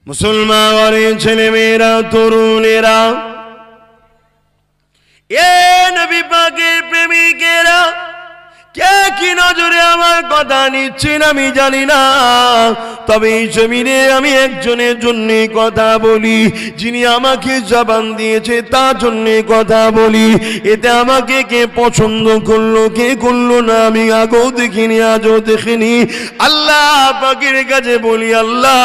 মুসলমান ঘরের ছেলে মেয়েরা, তরুণেরা, এ নবী পাকের প্রেমিকেরা, কে কি নজরে আমার কথা নিচ্ছেন আমি জানি না, তবে এই জমিনে আমি একজনের জন্য কথা বলি, যিনি আমাকে জবান দিয়েছে তার জন্য কথা বলি। এতে আমাকে কে পছন্দ করলো কে করলো না আমি আগেও দেখিনি আজও দেখিনি। আল্লাহ পাকের কাছে বলি, আল্লাহ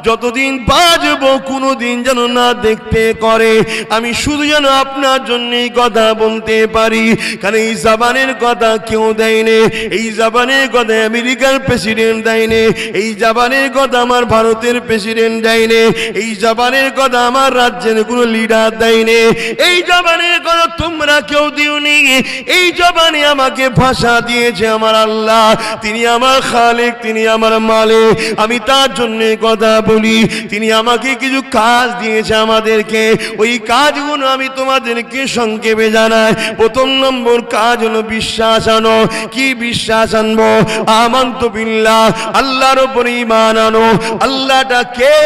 যতদিন বাঁচবো কোনোদিন যেন না দেখতে করে, আমি শুধু যেন আপনার জন্যই কথা বলতে পারি। কারণ এই জবানের কথা কেউ দেয়নি, এই জবানের কথা আমেরিকার প্রেসিডেন্ট দেয়নি, এই জবানের কথা আমার ভারতের প্রেসিডেন্ট দেয়নি, এই জবানের কথা আমার রাজ্যের কোনো লিডার দেয়নি, এই জবানের কথা তোমরা কেউ দিওনি। এই জবানে আমাকে ভাষা দিয়েছে আমার আল্লাহ, তিনি আমার খালেক, তিনি আমার মালিক, আমি তার জন্য কথা বলি। তিনি আমাকে কিছু কাজ দিয়েছে আমাদেরকে, ওই কাজগুলো আমি তোমাদেরকে সংক্ষেপে জানাই। প্রথম নম্বর কাজ হলো বিশ্বাস আনো। কি বিশ্বাস আনবো? আমানতু বিল্লাহ, আল্লাহর উপরে ঈমান আনো। আল্লাহটা কে?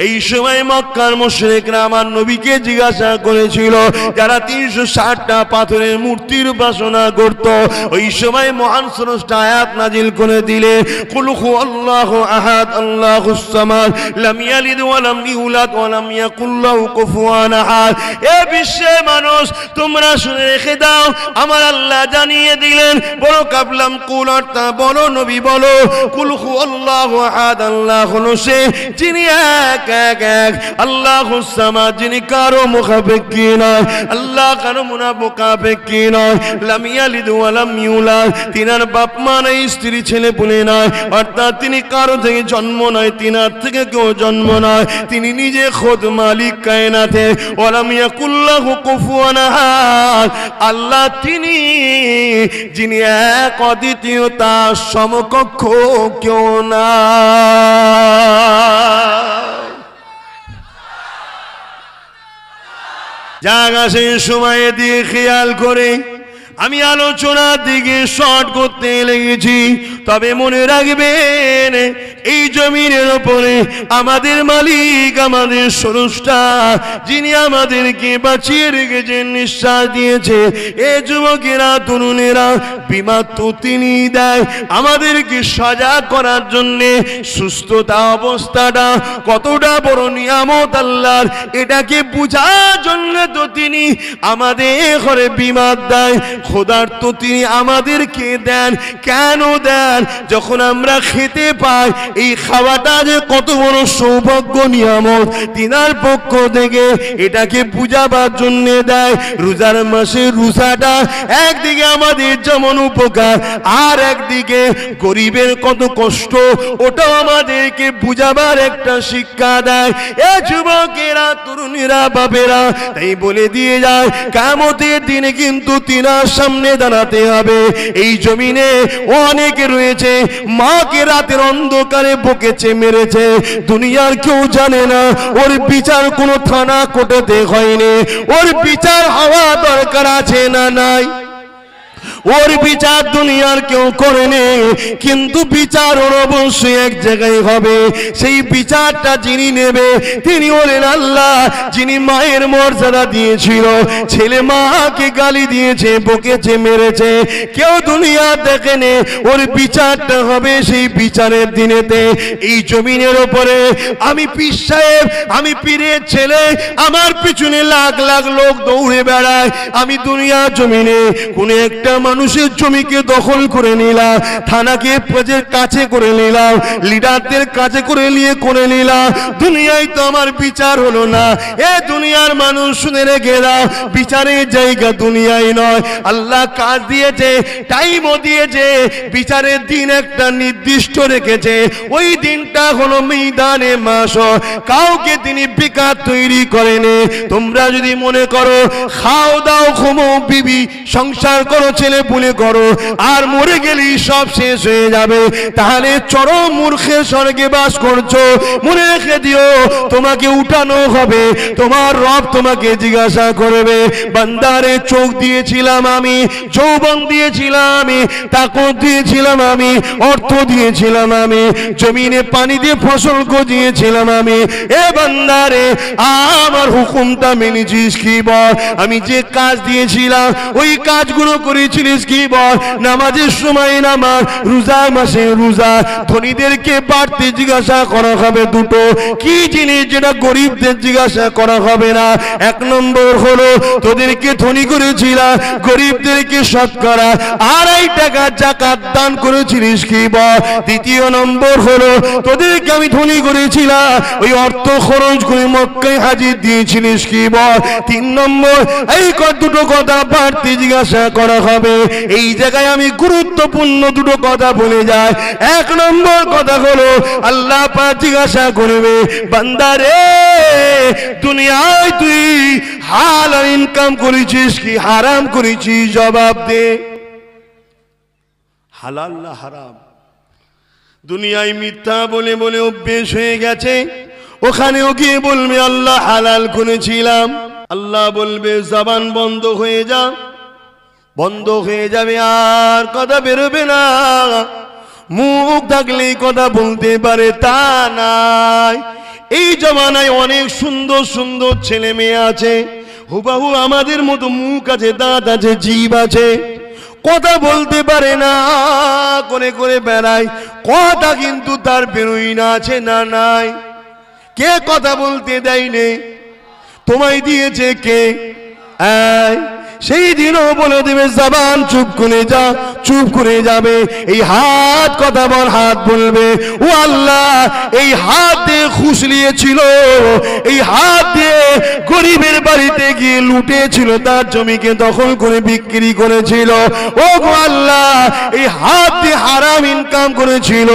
এই সময় মক্কার মুশরিকরা আমার নবীকে জিজ্ঞাসা করেছিল, যারা 360টা পাথরের মূর্তির উপাসনা করত, ওই সময় মহান স্রষ্টা আয়াত নাজিল করে দিলে, কুল হুয়াল্লাহু আহাদ আল্লাহুস সামাদ লাম ইয়ালিদ ওয়া লাম ইউলাদ ওয়া লাম ইয়াকুল লাহু কুফুয়ান আহাদ। এ বিশ্বের মানুষ তোমরা শুনে রেখে দাও, আমার আল্লাহ জানিয়ে দিলেন, বলো কাবলাম কুল, অর্থাৎ বলো নবী বলো, কুল হুয়াল্লাহু আহাদ, আল্লাহ হলো সে যিনি এক এক এক, আল্লাহুস সামাদ যিনি কারো মুখাপেক্ষী নয়, আল্লাহ কারো মুনাফিকি নয়, লাম ইয়ালিদ ওয়া লাম ইউলাদ, তিনার বাপ মা নাই, স্ত্রী ছেলে পুলে নয়, অর্থাৎ তিনি কারো থেকে জন্ম নয়, তিনার থেকে কেউ জন্ম নয়, তিনি নিজে খোদ মালিক কায়নাতে। ওয়া লাম ইয়াকুল লাহু কুফুয়ান আহাদ, আল্লাহ তিনি যিনি এক অদ্বিতীয়, তার সমকক্ষ কেউ না। জায়গা সেই সময়ে দিয়ে খেয়াল করে আমি আলোচনার দিকে শর্ট করতে লেগেছি। তবে মনে রাখবেন, এই জমিনের উপরে আমাদের মালিক, আমাদের স্রষ্টা, যিনি আমাদেরকে বাঁচিয়ে রেখেছেন, নিঃশ্বাস দিয়েছে। এ যুবকেরা, তরুণেরা, বিমা তো তিনি দেয় আমাদেরকে সজাগ করার জন্যে। সুস্থতা অবস্থাটা কতটা বড় নিয়ামত আল্লাহর, এটাকে বোঝার জন্য তো তিনি আমাদের ঘরে বিমা দেয়। খোদার তো তিনি আমাদেরকে দেন। কেন দেন? যখন আমরা খেতে পাই, এই খাওয়াটা যে কত বড় সৌভাগ্য নিয়ামত তিনার পক্ষ থেকে, এটাকে বুঝাবার জন্য দেয়। রোজার মাসে রোজাটা একদিকে আমাদের যেমন উপকার, আর একদিকে গরিবের কত কষ্ট, ওটাও আমাদেরকে বুঝাবার একটা শিক্ষা দেয়। এ যুবকেরা, তরুণীরা, বাপেরা, তাই বলে দিয়ে যায়, কিয়ামতের দিনে কিন্তু তিনার সামনে দাঁড়াতে হবে। এই জমিনে অনেকে রয়েছে, মাকে রাতের অন্ধকারে বকেছে, মেরেছে, দুনিয়ার কেউ জানে না। ওর বিচার কোনো থানা কোর্টেতে হয়নি, ওর বিচার হওয়া দরকার আছে না নাই? ওর বিচার দুনিয়ার কেউ করেনি, কিন্তু বিচার ওর অবশ্যই এক জায়গায় হবে। সেই বিচারটা যিনি নেবে তিনি হলেন আল্লাহ, যিনি মায়ের মর্যাদা দিয়েছিল। ছেলে মাকে গালি দিয়েছে, বকেছে, মেরেছে, কেউ দুনিয়া দেখেনি, ওর বিচারটা হবে সেই বিচারের দিনেতে। এই জমিনের ওপরে আমি পীর সাহেব, আমি পীরের ছেলে, আমার পিছনে লাখ লাখ লোক দৌড়ে বেড়ায়। আমি দুনিয়া জমিনে কোন একটা মানুষের জমিকে দখল করে নিলাম, থানাকে কাছে করে নিলাম, লিডারদের কাছে করে নিলাম, দুনিয়ায় তো আমার বিচার হলো না। এ দুনিয়ার মানুষ শুনে রেখে দাও, বিচারের জায়গা দুনিয়ায় নয়। আল্লাহ কাজ দিয়েছে, টাইমও দিয়েছে, বিচারের দিন একটা নির্দিষ্ট রেখেছে। ওই দিনটা হলো ময়দানে মাশর। কাউকে তিনি বেকার তৈরি করেনি। তোমরা যদি মনে করো খাও দাও ঘুমো বিবি সংসার করো ছেলে ছেলে পুলে করো আর মরে গেলেই সব শেষ হয়ে যাবে, তাহলে চরম মূর্খের স্বর্গে বাস করছো। মনে রেখে দিও, তোমাকে উঠানো হবে, তোমার রব তোমাকে জিজ্ঞাসা করবে, বান্দারে চোখ দিয়েছিলাম আমি, যৌবন দিয়েছিলাম আমি, তাকত দিয়েছিলাম আমি, অর্থ দিয়েছিলাম আমি, জমিনে পানি দিয়ে ফসল গজিয়েছিলাম আমি, এ বান্দারে আমার হুকুমটা মেনেছিস কি বল? আমি যে কাজ দিয়েছিলাম ওই কাজগুলো করেছিলিস কি বল? নামাজের সময় নামাজ, রোজা মাসে রোজা। ধনীদেরকে বাড়তে জিজ্ঞাসা করা হবে দুটো, কি জিনিস যেটা গরিবদের জিজ্ঞাসা করা হবে না। এক নম্বর হলো তোদেরকে ধনী করেছিলাম, গরিবদেরকে শতকরা 2.5 টাকা যাকাত দান করেছিলিস কি বল? দ্বিতীয় নম্বর হলো তোদেরকে আমি ধনী করেছিলাম, ওই অর্থ খরচ করে মক্কায় হাজির দিয়েছিলিস কি বল? 3 নম্বর এই দুটো কথা বাড়তি জিজ্ঞাসা করা হবে। এই জায়গায় আমি গুরুত্বপূর্ণ দুটো কথা বলে যাই। 1 নম্বর কথা হলো আল্লাহ পাক জিজ্ঞাসা করবে, বান্দারে দুনিয়ায় তুই হালাল ইনকাম করেছিস কি হারাম করেছিস? জবাব দে। হালাল না হারাম? দুনিয়ায় মিথ্যা বলে বলে অভ্যেস হয়ে গেছে, ওখানেও গিয়ে বলবে আল্লাহ হালাল করেছিলাম। আল্লাহ বলবে জবান বন্ধ হয়ে যা, বন্ধ হয়ে যাবে, আর কথা বেরোবে না। মুখ থাকলেই কথা বলতে পারে তা নাই। এই জমানায় অনেক সুন্দর সুন্দর ছেলে মেয়ে আছে, হুবাহু আমাদের মতো মুখ আছে, দাঁত আছে, জিভ আছে, কথা বলতে পারে না, করে করে বেড়ায়, কথা কিন্তু তার বেরোই না, আছে না নাই? কে কথা বলতে দেয়নি? তোমায় দিয়েছে কে? সেই দিনও বলে দেবে জবান চুপ করে যা, চুপ করে যাবে। এই হাত কথা বল, হাত বলবে ও আল্লাহ এই হাত দিয়ে খুশলিয়েছিল, এই হাত দিয়ে গরিবের বাড়িতে গিয়ে লুটেছিল, তার জমিকে দখল করে বিক্রি করেছিল। ও গো আল্লাহ এই হাত দিয়ে হারাম ইনকাম করেছিল,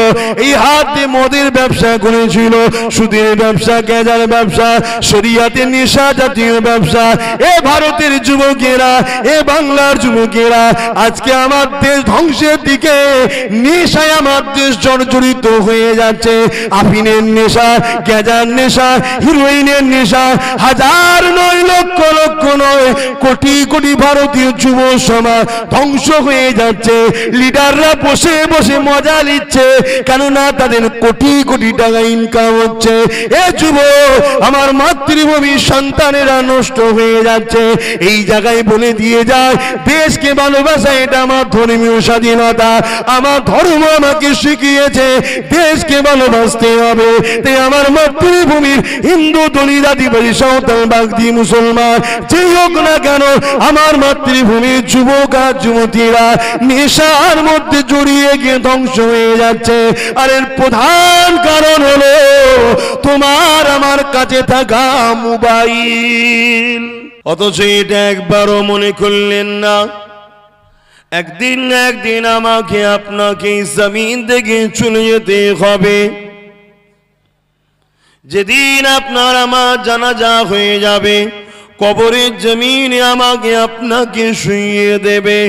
এই হাত দিয়ে মদের ব্যবসা করেছিল, সুদের ব্যবসা, গেজার ব্যবসা, শরিয়াতের নেশা জাতীয় ব্যবসা। এ ভারতের যুবকেরা, এ বাংলার যুবকেরা, আজকে আমার দেশ ধ্বংসের দিকে, নেশায় আমার দেশ জর্জরিত হয়ে যাচ্ছে। আফিনের নেশা, গেজার নেশা, হিরোইনের নেশা, হাজার নয়, লক্ষ লক্ষ নয়, কোটি কোটি ভারতীয় যুব সমাজ ধ্বংস হয়ে যাচ্ছে। লিডাররা বসে বসে মজা নিচ্ছে, কেননা তাদের কোটি কোটি টাকা ইনকাম হচ্ছে। এ যুব আমার মাতৃভূমির সন্তানেরা নষ্ট হয়ে যাচ্ছে। এই জায়গায় বলে দিয়ে যায় দেশকে ভালোবাসা, এটা আমার ধর্মীয় স্বাধীনতা, আমার ধর্ম আমাকে শিখিয়েছে দেশকে ভালোবাসতে হবে। তাই আমার মাতৃভূমির হিন্দু, দলিত, আদিবাসী, সাঁওতাল, বাগদি, মুসলমান যেই হোক না কেন, আমার মাতৃভূমির যুবক আর যুবতীরা নেশার মধ্যে জড়িয়ে গিয়ে ধ্বংস হয়ে যাচ্ছে। আর এর প্রধান কারণ হলো তোমার আমার কাছে থাকা মোবাইল। অথচ এটা একবারও মনে করলেন না, একদিন না একদিন আমাকে আপনাকে জমিন থেকে চলে যেতে হবে। যেদিন আপনার আমার জানাজা হয়ে যাবে, কবরের জমিনে আমাকে আপনাকে শুইয়ে দেবে,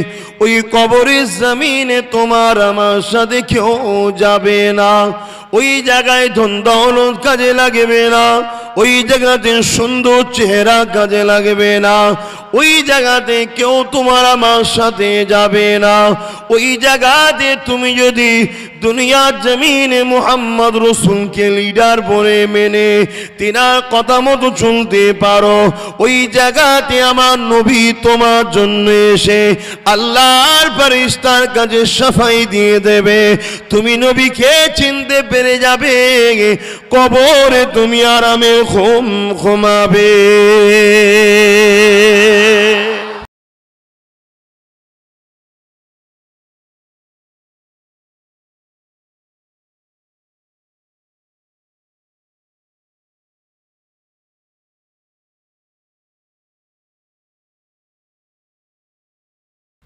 ওই কবরের জমিনে তোমার আমার সাথে কেউ যাবে না। ওই জায়গায় ধন দৌলত কাজে লাগবে না, ওই জায়গাতে সুন্দর চেহারা কাজে লাগবে না, ওই জায়গাতে কেউ তোমার আমার সাথে যাবে না। ওই জায়গাতে তুমি যদি দুনিয়ার জমিনে মুহাম্মদ রাসূলকে লিডার বলে মেনে তিনার কথা মতো চলতে পারো, ওই জায়গাতে আমার নবী তোমার জন্য এসে আল্লাহর ফেরেশতার কাছে সাফাই দিয়ে দেবে। তুমি নবীকে চিনতে পেরে যাবে, কবরে তুমি আরামে ঘুম ঘুমাবে।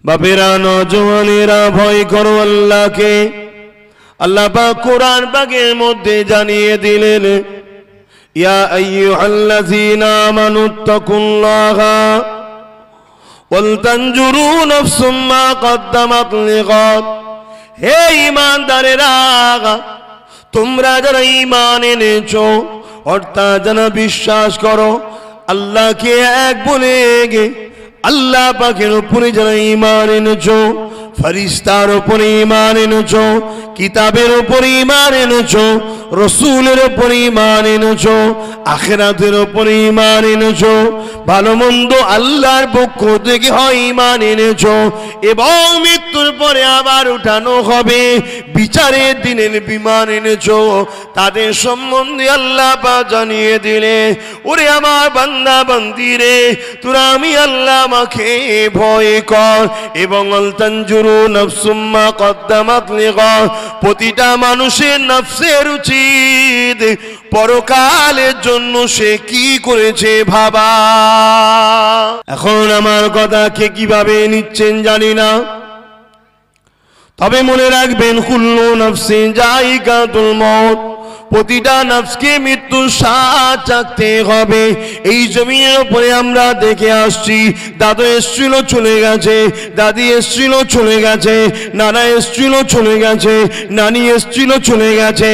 বাপেরা, নওজওয়ানেরা, ভয় করো আল্লাহকে। আল্লাহ পাক কোরআন পাকের মধ্যে জানিয়ে দিলেন, ইয়া আইয়ুহাল্লাযীনা আমানুত্তাকুল্লাহা ওয়াল তানজুরু নাফসুম মা কদ্দামাত লিগাদ। হে ঈমানদারেরা, তোমরা যারা ঈমান এনেছো, অর্থাৎ যারা বিশ্বাস করো আল্লাহকে এক বলে, আল্লাহ পাকের উপরে যারা ঈমান এনেছো, ফেরেশতার উপরে ঈমান এনেছো, কিতাবের উপরে ঈমান এনেছো, রাসূলের উপরে ঈমান এনেছো, আখিরাতের উপরে ঈমান এনেছো, ভালো মন্দ আল্লাহর পক্ষ থেকে হয় ঈমান এনেছো, এবং মৃত্যুর পরে আবার উঠানো হবে, বিচারের দিনের ঈমান এনেছো, তাদের সম্বন্ধে আল্লাহ পাক জানিয়ে দিলে, ওরে আমার বান্দা বান্দি রে, তোরা আমি আল্লাহ আমাকে ভয় কর, এবং আল তানজুরু নাফসুম মা কদ্দামাত লিগাদ। প্রতিটা মানুষের নফসের উচিত পরকালের জন্য সে কি করেছে ভাবা। এখন আমার কথা কে কিভাবে নিচ্ছেন জানি না, তবে মনে রাখবেন কুল্লু নাফসিন যায়িকাতুল মউত, প্রতিটা নফসকে মৃত্যুর স্বাদ চাখতে হবে। এই জমিনের উপরে আমরা দেখে আসছি, দাদু এসছিল চলে গেছে, দাদি এসছিল চলে গেছে, নানা এসছিল চলে গেছে, নানি এসছিল চলে গেছে।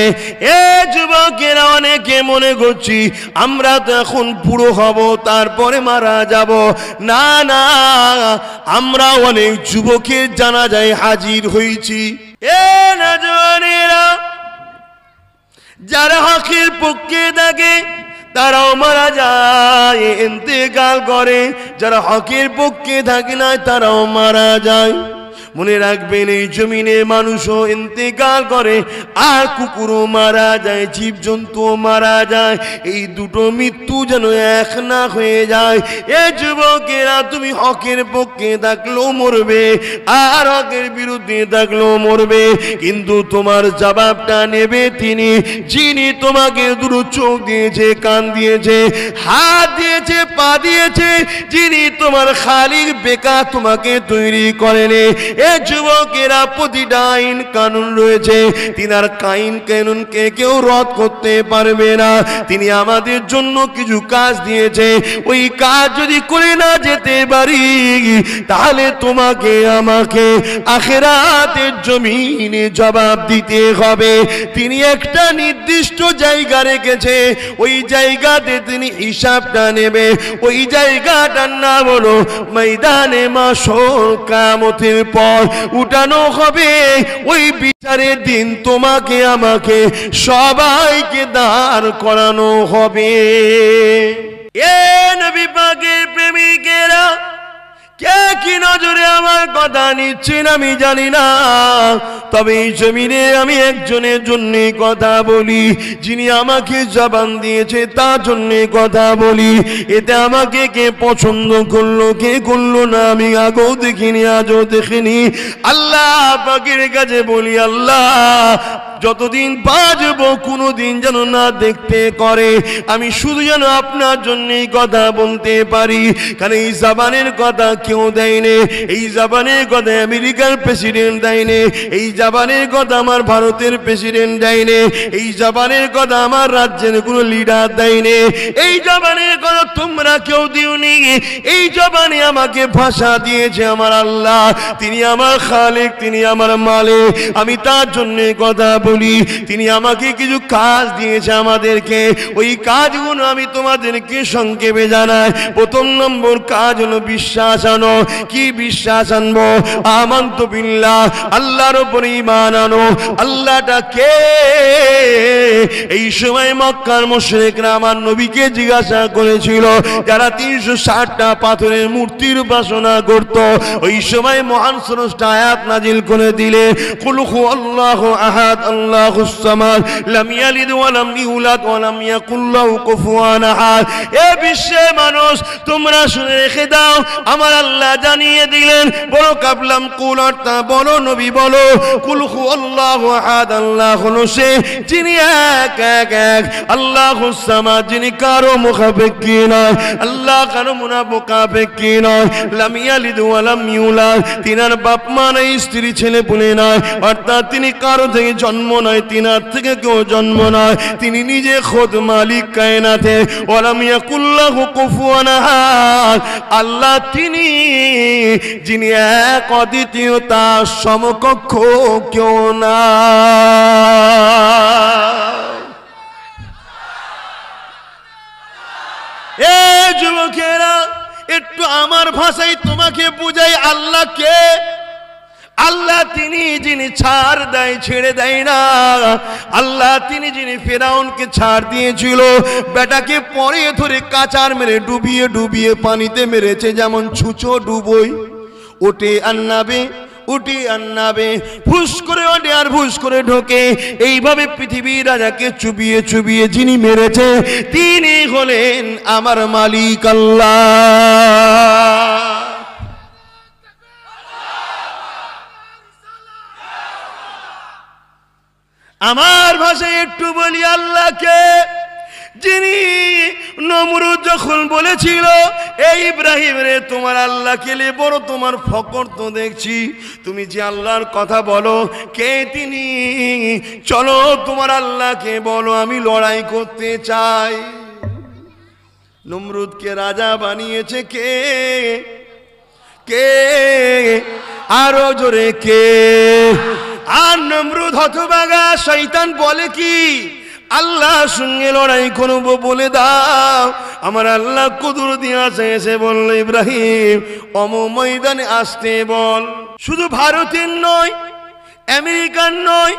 এ যুবকেরা অনেকে মনে করছি আমরা তো এখন বুড়ো হব তারপরে মারা যাব। না না, আমরা অনেক যুবকের জানাজায় হাজির হয়েছি। এ নওজওয়ানেরা, যারা হকের পক্ষে থাকে তারাও মারা যায়, ইন্তেকাল করে, যারা হকের পক্ষে থাকে না তারাও মারা যায়। মনে রাখবেন এই জমিনে মানুষও ইন্তেকাল করে, আর কুকুরও মারা যায়, জীবজন্তুও মারা যায়। এই দুটো মৃত্যু যেন এক না হয়ে যায়। এ যুবকেরা, তুমি হকের পক্ষে থাকলেও মরবে, আর হকের বিরুদ্ধে থাকলেও মরবে, কিন্তু তোমার জবাবটা নেবে তিনি, যিনি তোমাকে দুটো চোখ দিয়েছে, কান দিয়েছে, হাত দিয়েছে, পা দিয়েছে, যিনি তোমার খালিক, বেকার তোমাকে তৈরি করেনি। এ যুবকেরা, প্রতিটা আইন কানুন রয়েছে, তিনার আইন কানুনকে কেউ রদ করতে পারবে না। তিনি আমাদের জন্য কিছু কাজ দিয়েছে, ওই কাজ যদি করে না যেতে পারি, তাহলে তোমাকে আমাকে আখিরাতের জমিনে জবাব দিতে হবে। তিনি একটা নির্দিষ্ট জায়গা রেখেছে, ওই জায়গাতে তিনি হিসাবটা নেবে। ওই জায়গাটার নাম হলো ময়দানে মাশর। কিয়ামতের পর উঠানো হবে, ওই বিচারের দিন তোমাকে আমাকে সবাইকে দাঁড় করানো হবে। এ নবী পাকের প্রেমিকেরা, কে কি নজরে আমার কথা নিচ্ছেন আমি জানি না, তবে এই জমিনে আমি একজনের জন্য কথা বলি, যিনি আমাকে জবান দিয়েছে তার জন্য কথা বলি। এতে আমাকে কে পছন্দ করলো কে করলো না আমি আগেও দেখিনি, আজও দেখিনি। আল্লাহ পাকের কাছে বলি, আল্লাহ যতদিন বাঁচবো কোনোদিন যেন না দেখতে করে, আমি শুধু যেন আপনার জন্যই কথা বলতে পারি। কারণ এই জবানের কথা কেউ দেয়নি, এই জবানের কথা আমেরিকার প্রেসিডেন্ট দেয়নি, এই জবানের কথা আমার ভারতের প্রেসিডেন্ট দেয়নি, এই জবানের কথা আমার রাজ্যের কোনো লিডার দেয়নি, এই জবানের কথা তোমরা কেউ দিওনি। এই জবানে আমাকে ভাষা দিয়েছে আমার আল্লাহ, তিনি আমার খালিক, তিনি আমার মালিক, আমি তার জন্য কথা বলি। তিনি আমাকে কিছু কাজ দিয়েছে আমাদেরকে, ওই কাজগুলো আমি তোমাদেরকে সংক্ষেপে জানাই। প্রথম নম্বর কাজ হলো বিশ্বাস আনো। কি বিশ্বাস আনবো? আমানতু বিল্লাহ, আল্লাহর উপর ঈমান আনো। আল্লাহটা কে? এই সময় মক্কার মুশরিকরা আমার নবীকে জিজ্ঞাসা করেছিল, যারা 360টা পাথরের মূর্তির উপাসনা করত, ওই সময় মহান স্রষ্টা আয়াত নাজিল করে দিলে, কুল হুয়াল্লাহু আহাদ আল্লাহুস সামাদ লাম ইয়ালিদ ওয়া লাম ইউলাদ ওয়া লাম ইয়াকুল লাহু কুফুয়ান আহাদ। এ বিশ্বের মানুষ, তোমরা শুনে রেখে দাও, আমার আল্লাহ জানিয়ে দিলেন, বলো কাবলাম কুল, অর্থাৎ বলো নবী বলো, কুল হুয়াল্লাহু আহাদ, আল্লাহ হলো সে যিনি এক এক এক, আল্লাহুস সামাদ, যিনি কারো মুখাপেক্ষী নয়, আল্লাহ কারো মুখাপেক্ষী নয়, লাম ইয়ালিদ ওয়া লাম ইউলাদ, তিনার বাপ মা নাই, স্ত্রী ছেলে পুলে নয়, অর্থাৎ তিনি কারো থেকে জন্ম জন্ম নয়, তিনার থেকে কেউ জন্ম নয়, তিনি নিজে খোদ মালিক কায়নাতে। ওয়ালাম ইয়াকুল্লাহু কুফুয়ান আহাদ, আল্লাহ তিনি যিনি এক অদ্বিতীয়, তার সমকক্ষ কেউ না। এ যুবকেরা, একটু আমার ভাষায় তোমাকে বুঝাই আল্লাহ কে। আল্লাহ তিনি যিনি ছাড় দেয়, ছেড়ে দেয় না। আল্লাহ তিনি যিনি ফেরাউনকে ছাড় দিয়েছিল, বেটাকে পরে ধরে কাচার মেরে ডুবিয়ে ডুবিয়ে পানিতে মেরেছে, যেমন ছুঁচো ডুবোই, ওটে আর নাবে, উঠি আর নাবে, ফুস করে ওঠে আর ফুস করে ঢোকে। এইভাবে পৃথিবীর রাজাকে চুবিয়ে চুবিয়ে যিনি মেরেছে, তিনি হলেন আমার মালিক আল্লাহ। আমার ভাষায় একটু বলি, আল্লাহকে যিনি নমরুদ যখন বলেছিল, এই ইব্রাহিম রে, তোমার আল্লাহকে লে বড় তোমার ফকর তো দেখছি, তুমি যে আল্লাহর কথা বলো, কে তিনি? চলো তোমার আল্লাহকে বলো, আমি লড়াই করতে চাই। নমরুদকে রাজা বানিয়েছে কে? কে? আরো জোরে কে? আর নমরুদ হতভাগা শয়তান বলে কি, আল্লাহ সঙ্গে লড়াই করব, বলে দাও। আমার আল্লাহ কুদুর দিয়ে আসে, এসে বলল, ইব্রাহিম অম ময়দানে আসতে বল। শুধু ভারতের নয়, আমেরিকার নয়,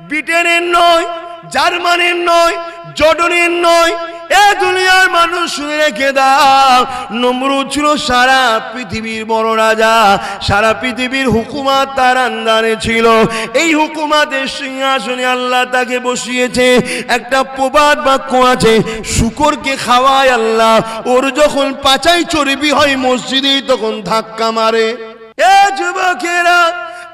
ব্রিটেনের নয়, জার্মানির নয়, জর্ডানের নয়, এ দুনিয়ার মানুষ শুনে রেখে দাও, নমরুদ ছিল সারা পৃথিবীর বড় রাজা, সারা পৃথিবীর হুকুমত তার আন্দারে ছিল। এই হুকুমাতের সিংহাসনে আল্লাহ তাকে বসিয়েছে। একটা প্রবাদ বাক্য আছে, শুকরকে খাওয়ায় আল্লাহ, ওর যখন পাচাই চর্বি হয় মসজিদে তখন ধাক্কা মারে। এ যুবকেরা,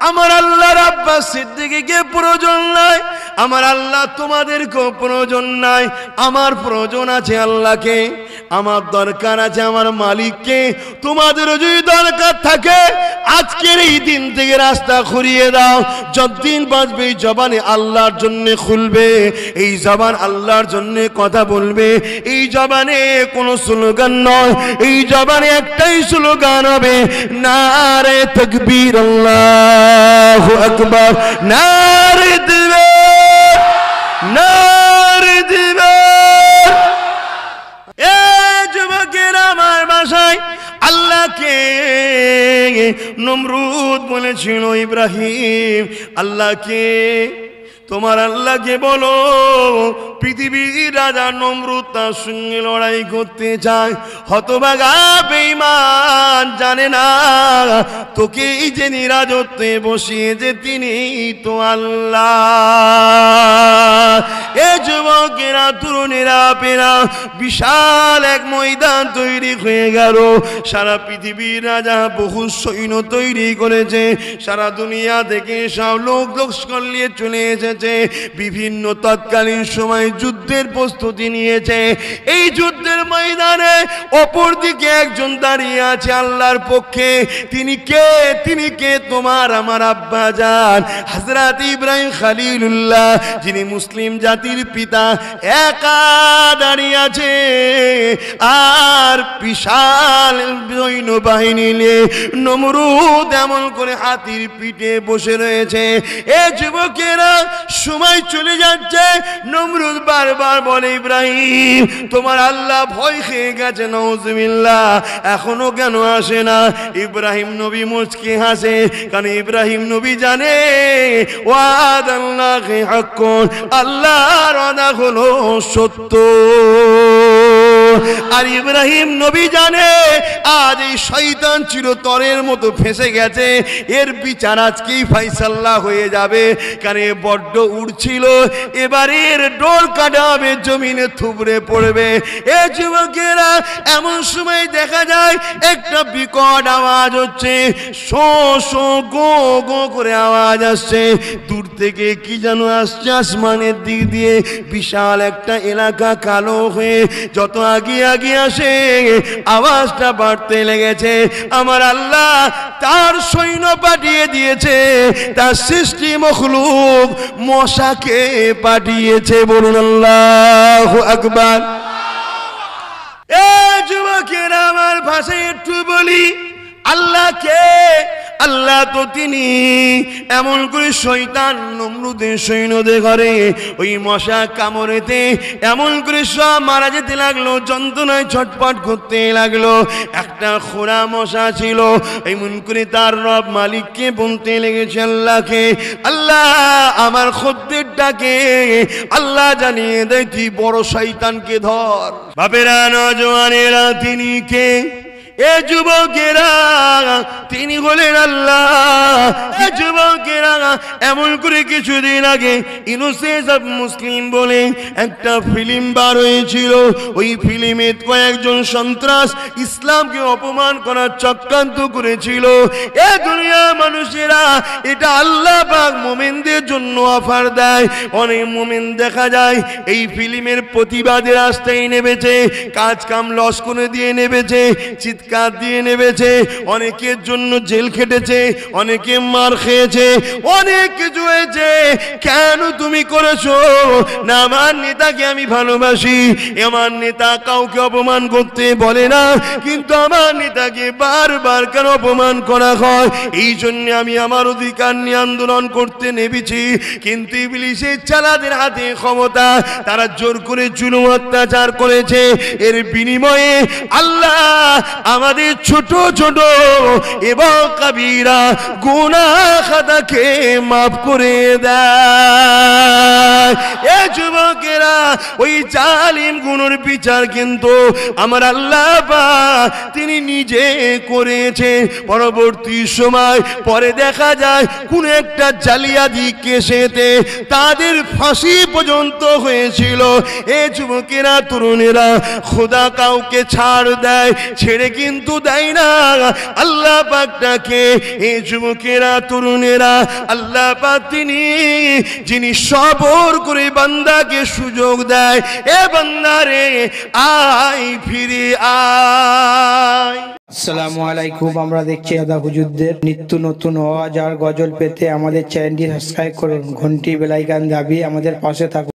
আমার আল্লাহর আব্বাস সিদ্দিকীকে প্রয়োজন নাই, আমার আল্লাহ তোমাদেরকেও প্রয়োজন নাই। আমার প্রয়োজন আছে আল্লাহকে, আমার দরকার আছে আমার মালিককে। তোমাদেরও যদি দরকার থাকে, আজকের এই দিন থেকে রাস্তা খুঁড়িয়ে দাও। যতদিন বাঁচবে এই জবানে আল্লাহর জন্য খুলবে, এই জবান আল্লাহর জন্য কথা বলবে। এই জবানে কোনো স্লোগান নয়, এই জবানে একটাই স্লোগান হবে, নারে তাকবীর, আল্লাহু আকবার, নারে দিবে, নারে দিবে। এ যুবকেরা, আমার ভাষায় আল্লাহকে নমরুদ বলেছিল, ইব্রাহিম আল্লাহকে, তোমার আল্লাহকে বলো, পৃথিবীর রাজা নমরুদ তার সঙ্গে লড়াই করতে চায়। হতভাগা বেঈমান জানে না, তোকে এই যে রাজত্বে বসিয়েছে তিনি তো আল্লাহ। এ যুবকেরা, তরুণেরা, পেরা, বিশাল এক ময়দান তৈরি হয়ে গেল। সারা পৃথিবীর রাজা বহু সৈন্য তৈরি করেছে, সারা দুনিয়া থেকে সব লোক লস্কর নিয়ে চলে এসেছে। বিভিন্ন তৎকালীন সময় যুদ্ধের প্রস্তুতি নিয়েছে। এই যুদ্ধের ময়দানে অপর দিকে একজন দাঁড়িয়ে আছে আল্লাহর পক্ষে। তিনি কে? তিনি কে? তোমার আমার আব্বা জান হযরত ইব্রাহিম খলিলুল্লাহ, যিনি মুসলিম জাতির পিতা, একা দাঁড়িয়ে আছে আর বিশাল সৈন্যবাহিনী নিয়ে নমরুদ এমন করে হাতির পিঠে বসে রয়েছে। এ যুবকেরা, সময় চলে যাচ্ছে। নমরুদ বারবার বলে, ইব্রাহিম তোমার আল্লাহ ভয় খেয়ে গেছে, নাউজুবিল্লাহ, এখনো কেন আসে না? ইব্রাহিম নবী মুচকি হাসে, কারণ ইব্রাহিম নবী জানে ওয়াদাল্লাহি হাক্কুন, আল্লাহর ওয়াদা হলো সত্য। আর ইব্রাহিম নবী জানে আজ এই শয়তান চিরতরের মতো ফেঁসে গেছে, এর বিচার আজকেই ফাইসাল্লাহ হয়ে যাবে। কারণ এ বড্ড উড়ছিল, এবারের ডোর কাটা হবে, জমিনে থুবড়ে পড়বে। এ যুবকেরা, এমন সময় দেখা যায় একটা বিকট আওয়াজ হচ্ছে, শো শো গো গো করে আওয়াজ আসছে। দূর থেকে কি যেন আসছে আসমানের দিক দিয়ে। বিশাল একটা এলাকা কালো হয়ে যত আগে আগিয়ে আগিয়ে আসে, আওয়াজটা বাড়তে লেগেছে। আমার আল্লাহ তার সৈন্য পাঠিয়ে দিয়েছে, তার সৃষ্টি মখলুক মশাকে পাঠিয়েছে। বলুন আল্লাহু আকবার। এ যুবকেরা, আমার ভাষায় একটু বলি, আল্লাহ কে? আল্লাহ তো তিনি এমন করে শয়তান নমরুদের সৈন্যদের ঘরে ওই মশা কামড়েতে এমন করে সব মারা যেতে লাগলো, যন্ত্রণায় ছটপট করতে লাগলো। একটা খোঁড়া মশা ছিল, এমন করে তার রব মালিককে বলতে লেগেছে, আল্লাহকে, আল্লাহ আমার খদ্দেরটাকে আল্লাহ জানিয়ে দেয় তুই বড় শয়তানকে ধর। বাপেরা, নজওয়ানেরা, তিনি কে? এ যুবকেরা, তিনি হলেন আল্লাহ। এ যুবকেরা, এমন করে কিছুদিন আগে ইনোসেন্স অফ মুসলিম বলে একটা ফিল্ম বার হয়েছিল। ওই ফিল্মে কয়েকজন সন্ত্রাস ইসলামকে অপমান করার চক্রান্ত করেছিল। এ দুনিয়ার মানুষেরা, এটা আল্লাহ পাক মুমিনদের জন্য অফার দেয়। অনেক মুমিন দেখা যায় এই ফিল্মের প্রতিবাদের রাস্তায় নেমেছে, কাজ কাম লস করে দিয়ে নেমেছে, চিৎকার দিয়ে নেমেছে, অনেকের জন্য জেল খেটেছে, অনেকে মার খেয়েছে, অনেক কিছু হয়েছে। কেন তুমি করেছো? না, আমার নেতাকে আমি ভালোবাসি, আমার নেতা কাউকে অপমান করতে বলে না, কিন্তু আমার নেতাকে বারবার কেন অপমান করা হয়? এই জন্য আমি আমার অধিকার নিয়ে আন্দোলন করতে নেমেছি। কিন্তু ইবলিসের চালাদের হাতে ক্ষমতা, তারা জোর করে জুলুম অত্যাচার করেছে। এর বিনিময়ে আল্লাহ আমাদের ছোট ছোট এবং কবিরা গুনাহ খাতাকে মাফ করে দেয়। এ যুবকেরা, ওই জালিম গুণের বিচার কিন্তু আমার আল্লাহ পাক তিনি নিজে করেছে। পরবর্তী সময় পরে দেখা যায় কোন একটা জালিয়াতি কেসেতে তাদের ফাঁসি পর্যন্ত হয়েছিল। এ যুবকেরা, তরুণেরা, খোদা কাউকে ছাড় দেয়, ছেড়ে কিন্তু দেয় না আল্লাহ পাকটাকে। এ যুবকেরা, তরুণেরা, আল্লাহ পাক তিনি যিনি সবর করে বান্দাকে সুযোগ দেয়, এ বান্দারে আয় ফিরে আয়। আসসালামু আলাইকুম। আমরা দেখছি আদা হুজুরদের নিত্য নতুন ওয়াজ আর গজল পেতে আমাদের চ্যানেলটি সাবস্ক্রাইব করুন, ঘন্টি বেল আইকন দাবিয়ে আমাদের পাশে থাকুন।